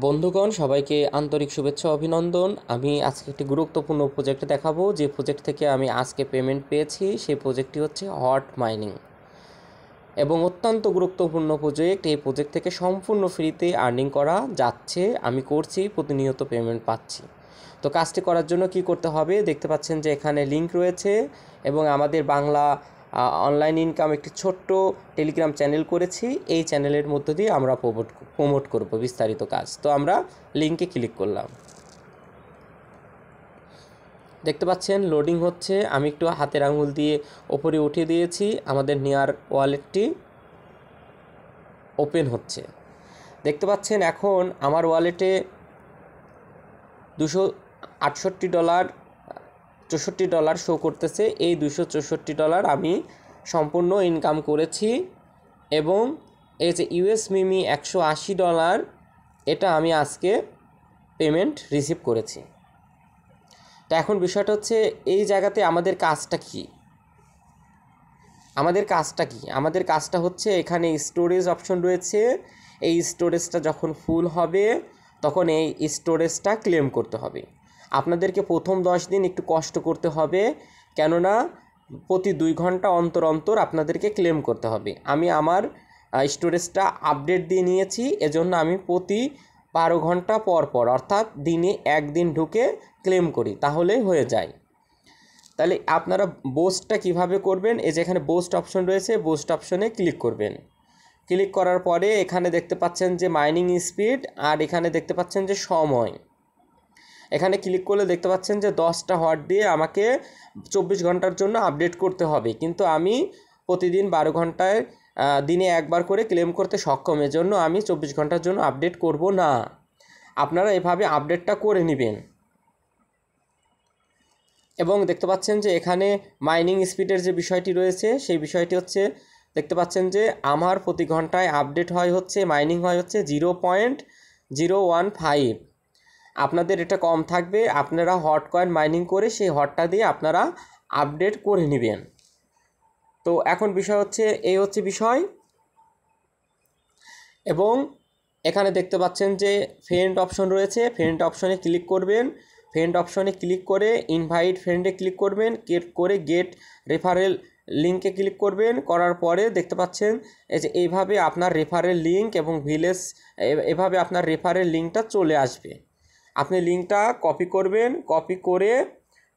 বন্ধুগণ, সবাইকে আন্তরিক শুভেচ্ছা ও অভিনন্দন। আমি আজকে একটি গুরুত্বপূর্ণ প্রজেক্ট দেখাবো। যে প্রজেক্ট থেকে আমি আজকে পেমেন্ট পেয়েছি সেই প্রজেক্টটি হচ্ছে হট মাইনিং এবং অত্যন্ত গুরুত্বপূর্ণ প্রজেক্ট। এই প্রজেক্ট থেকে সম্পূর্ণ ফ্রিতে আর্নিং করা যাচ্ছে, আমি করছি, প্রতিনিয়ত পেমেন্ট পাচ্ছি। তো কাজটি করার জন্য কি করতে হবে দেখতে পাচ্ছেন যে এখানে লিঙ্ক রয়েছে এবং আমাদের বাংলা অনলাইন ইনকাম একটি ছোট্ট টেলিগ্রাম চ্যানেল করেছি। এই চ্যানেলের মধ্য দিয়ে আমরা প্রমোট করব বিস্তারিত কাজ। তো আমরা লিঙ্কে ক্লিক করলাম, দেখতে পাচ্ছেন লোডিং হচ্ছে। আমি একটু হাতের আঙুল দিয়ে ওপরে উঠিয়ে দিয়েছি, আমাদের নেয়ার ওয়ালেটটি ওপেন হচ্ছে। দেখতে পাচ্ছেন এখন আমার ওয়ালেটে $268.64 শো করতেছে। এই $264 আমি সম্পূর্ণ ইনকাম করেছি এবং এই যে ইউএস মিমি $180 এটা আমি আজকে পেমেন্ট রিসিভ করেছি। তো এখন বিষয়টা হচ্ছে এই জায়গাতে আমাদের কাজটা কি। আমাদের কাজটা হচ্ছে এখানে স্টোরেজ অপশন রয়েছে। এই স্টোরেজটা যখন ফুল হবে তখন এই স্টোরেজটা ক্লেম করতে হবে। আপনাদেরকে প্রথম 10 দিন একটু কষ্ট করতে হবে, কেননা প্রতি 2 ঘন্টা অন্তর অন্তর আপনাদেরকে ক্লেম করতে হবে। আমি আমার স্টোরেজটা আপডেট দিয়ে নিয়েছি, এজন্য আমি প্রতি 12 ঘন্টা পর পর অর্থাৎ দিনে 1 দিন ঢুকে ক্লেম করি, তাহলেই হয়ে যায়। তাহলে আপনারা বোস্টটা কিভাবে করবেন, এই যে এখানে বোস্ট অপশন রয়েছে, বোস্ট অপশনে ক্লিক করবেন। ক্লিক করার পরে এখানে দেখতে পাচ্ছেন যে মাইনিং স্পিড, আর এখানে দেখতে পাচ্ছেন যে সময়। এখানে ক্লিক করলে দেখতে পাচ্ছেন যে 10টা হট দিয়ে আমাকে 24 ঘন্টার জন্য আপডেট করতে হবে, কিন্তু আমি প্রতিদিন 12 ঘন্টায় দিনে একবার করে ক্লেম করতে সক্ষম, এজন্য আমি 24 ঘন্টার জন্য আপডেট করব না। আপনারা এভাবে আপডেটটা করে নেবেন। এবং দেখতে পাচ্ছেন যে এখানে মাইনিং স্পিডের যে বিষয়টি রয়েছে সেই বিষয়টি হচ্ছে, দেখতে পাচ্ছেন যে আমার প্রতি ঘন্টায় আপডেট হচ্ছে মাইনিং হচ্ছে 0.015। আপনাদের এটা কম থাকবে, আপনারা হট কয়েন মাইনিং করে সেই হটটা দিয়ে আপনারা আপডেট করে নেবেন। তো এখন বিষয় হচ্ছে এই হচ্ছে বিষয়। এবং এখানে দেখতে পাচ্ছেন যে ফ্রেন্ড অপশন রয়েছে, ফ্রেন্ড অপশনে ক্লিক করবেন। ফ্রেন্ড অপশনে ক্লিক করে ইনভাইট ফ্রেন্ডে ক্লিক করবেন, গেট রেফারেল লিঙ্কে ক্লিক করবেন। করার পরে দেখতে পাচ্ছেন এই যে এইভাবে আপনার রেফারেল লিঙ্ক এবং ভিলেজ, এভাবে আপনার রেফারেল লিঙ্কটা চলে আসবে। আপনি লিঙ্কটা কপি করবেন, কপি করে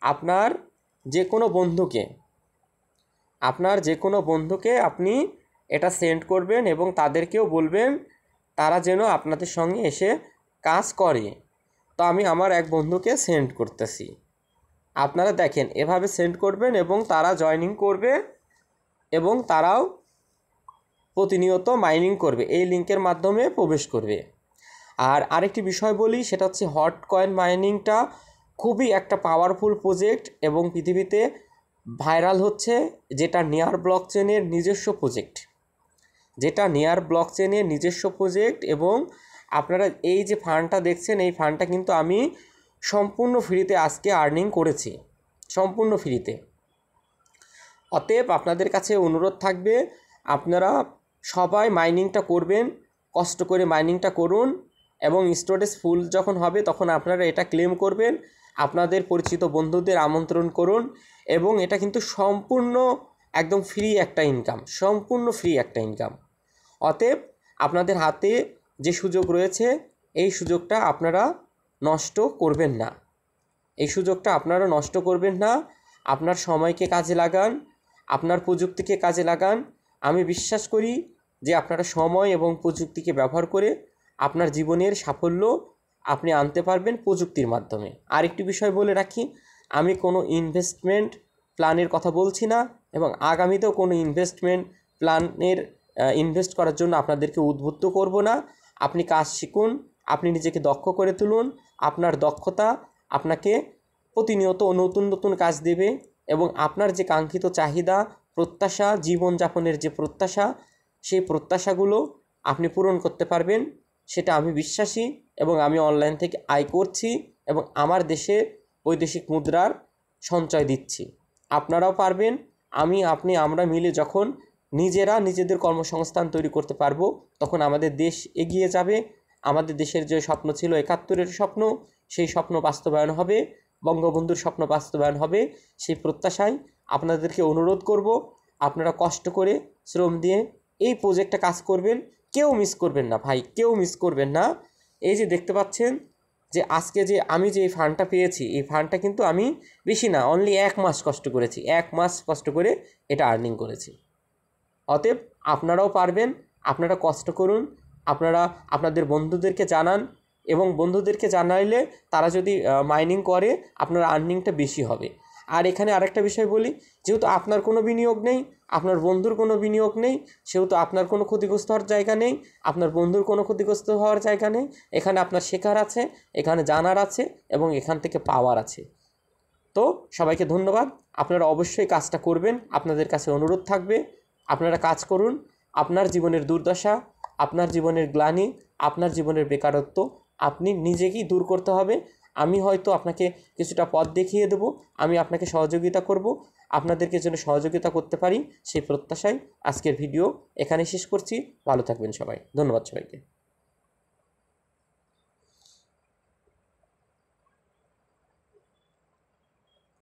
আপনার যে কোনো বন্ধুকে আপনি এটা সেন্ড করবেন এবং তাদেরকেও বলবেন তারা যেন আপনাদের সঙ্গে এসে কাজ করে। তো আমি আমার এক বন্ধুকে সেন্ড করতেছি, আপনারা দেখেন এভাবে সেন্ড করবেন এবং তারা জয়েনিং করবে এবং তারাও প্রতিনিয়ত মাইনিং করবে, এই লিঙ্কের মাধ্যমে প্রবেশ করবে। আর আরেকটি বিষয় বলি, সেটা হচ্ছে হট কয়েন মাইনিংটা খুবই একটা পাওয়ারফুল প্রজেক্ট এবং পৃথিবীতে ভাইরাল হচ্ছে, যেটা নেয়ার ব্লকচেনের নিজস্ব প্রজেক্ট। এবং আপনারা এই যে ফান্ডটা দেখছেন, এই ফান্ডটা কিন্তু আমি সম্পূর্ণ ফ্রিতে আজকে আর্নিং করেছি, সম্পূর্ণ ফ্রিতে। অতএব আপনাদের কাছে অনুরোধ থাকবে, আপনারা সবাই মাইনিংটা করবেন, কষ্ট করে মাইনিংটা করুন এবং স্টোরেজ ফুল যখন হবে তখন আপনারা এটা ক্লেম করবেন, আপনাদের পরিচিত বন্ধুদের আমন্ত্রণ করুন। এবং এটা কিন্তু সম্পূর্ণ একদম ফ্রি একটা ইনকাম, অতএব আপনাদের হাতে যে সুযোগ রয়েছে এই সুযোগটা আপনারা নষ্ট করবেন না। আপনার সময়কে কাজে লাগান, আপনার প্রযুক্তিকে কাজে লাগান। আমি বিশ্বাস করি যে আপনারা সময় এবং প্রযুক্তিকে ব্যবহার করে আপনার জীবনের সাফল্য আপনি আনতে পারবেন প্রযুক্তির মাধ্যমে। আরেকটি বিষয় বলে রাখি, আমি কোনো ইনভেস্টমেন্ট প্ল্যানের কথা বলছি না এবং আগামীতেও কোনো ইনভেস্টমেন্ট প্ল্যানের ইনভেস্ট করার জন্য আপনাদেরকে উদ্বুদ্ধ করব না। আপনি কাজ শিখুন, আপনি নিজেকে দক্ষ করে তুলুন। আপনার দক্ষতা আপনাকে প্রতিনিয়ত নতুন কাজ দেবে এবং আপনার যে কাঙ্ক্ষিত চাহিদা, প্রত্যাশা, জীবনযাপনের যে প্রত্যাশা, সেই প্রত্যাশাগুলো আপনি পূরণ করতে পারবেন, সেটা আমি বিশ্বাসী। এবং আমি অনলাইন থেকে আয় করছি এবং আমার দেশে বৈদেশিক মুদ্রার সঞ্চয় দিচ্ছি। আপনারাও পারবেন। আমরা মিলে যখন নিজেদের কর্মসংস্থান তৈরি করতে পারবো, তখন আমাদের দেশ এগিয়ে যাবে, আমাদের দেশের যে স্বপ্ন ছিল ৭১-এর স্বপ্ন, সেই স্বপ্ন বাস্তবায়ন হবে, বঙ্গবন্ধুর স্বপ্ন বাস্তবায়ন হবে। সেই প্রত্যাশায় আপনাদেরকে অনুরোধ করব, আপনারা কষ্ট করে শ্রম দিয়ে এই প্রজেক্টটা কাজ করবেন। কেউ মিস করবেন না ভাই, কেউ মিস করবেন না। এই যে দেখতে পাচ্ছেন যে আজকে যে আমি যে এই ফান্ডটা পেয়েছি, এই ফান্ডটা কিন্তু আমি বেশি না, অনলি 1 মাস কষ্ট করেছি, 1 মাস কষ্ট করে এটা আর্নিং করেছি। অতএব আপনারাও পারবেন, আপনারা কষ্ট করুন, আপনারা আপনাদের বন্ধুদেরকে জানান, এবং বন্ধুদেরকে জানাইলে তারা যদি মাইনিং করে আপনার আর্নিংটা বেশি হবে। আর এখানে আরেকটা বিষয় বলি, যেহেতু আপনার কোনো বিনিয়োগ নেই, আপনার বন্ধুর কোনো বিনিয়োগ নেই, সেহেতু আপনার কোনো ক্ষতিগ্রস্ত হওয়ার জায়গা নেই, আপনার বন্ধুর কোনো ক্ষতিগ্রস্ত হওয়ার জায়গা নেই। এখানে আপনার শেখার আছে, এখানে জানার আছে, এবং এখান থেকে পাওয়ার আছে। তো সবাইকে ধন্যবাদ। আপনারা অবশ্যই কাজটা করবেন, আপনাদের কাছে অনুরোধ থাকবে, আপনারা কাজ করুন। আপনার জীবনের দুর্দশা, আপনার জীবনের গ্লানি, আপনার জীবনের বেকারত্ব আপনি নিজেকেই দূর করতে হবে। আমি হয়তো আপনাকে কিছুটা পথ দেখিয়ে দেব, আমি আপনাকে সহযোগিতা করব, আপনাদেরকে যেন সহযোগিতা করতে পারি সেই প্রত্যাশায় আজকের ভিডিও এখানে শেষ করছি। ভালো থাকবেন সবাই, ধন্যবাদ সবাইকে।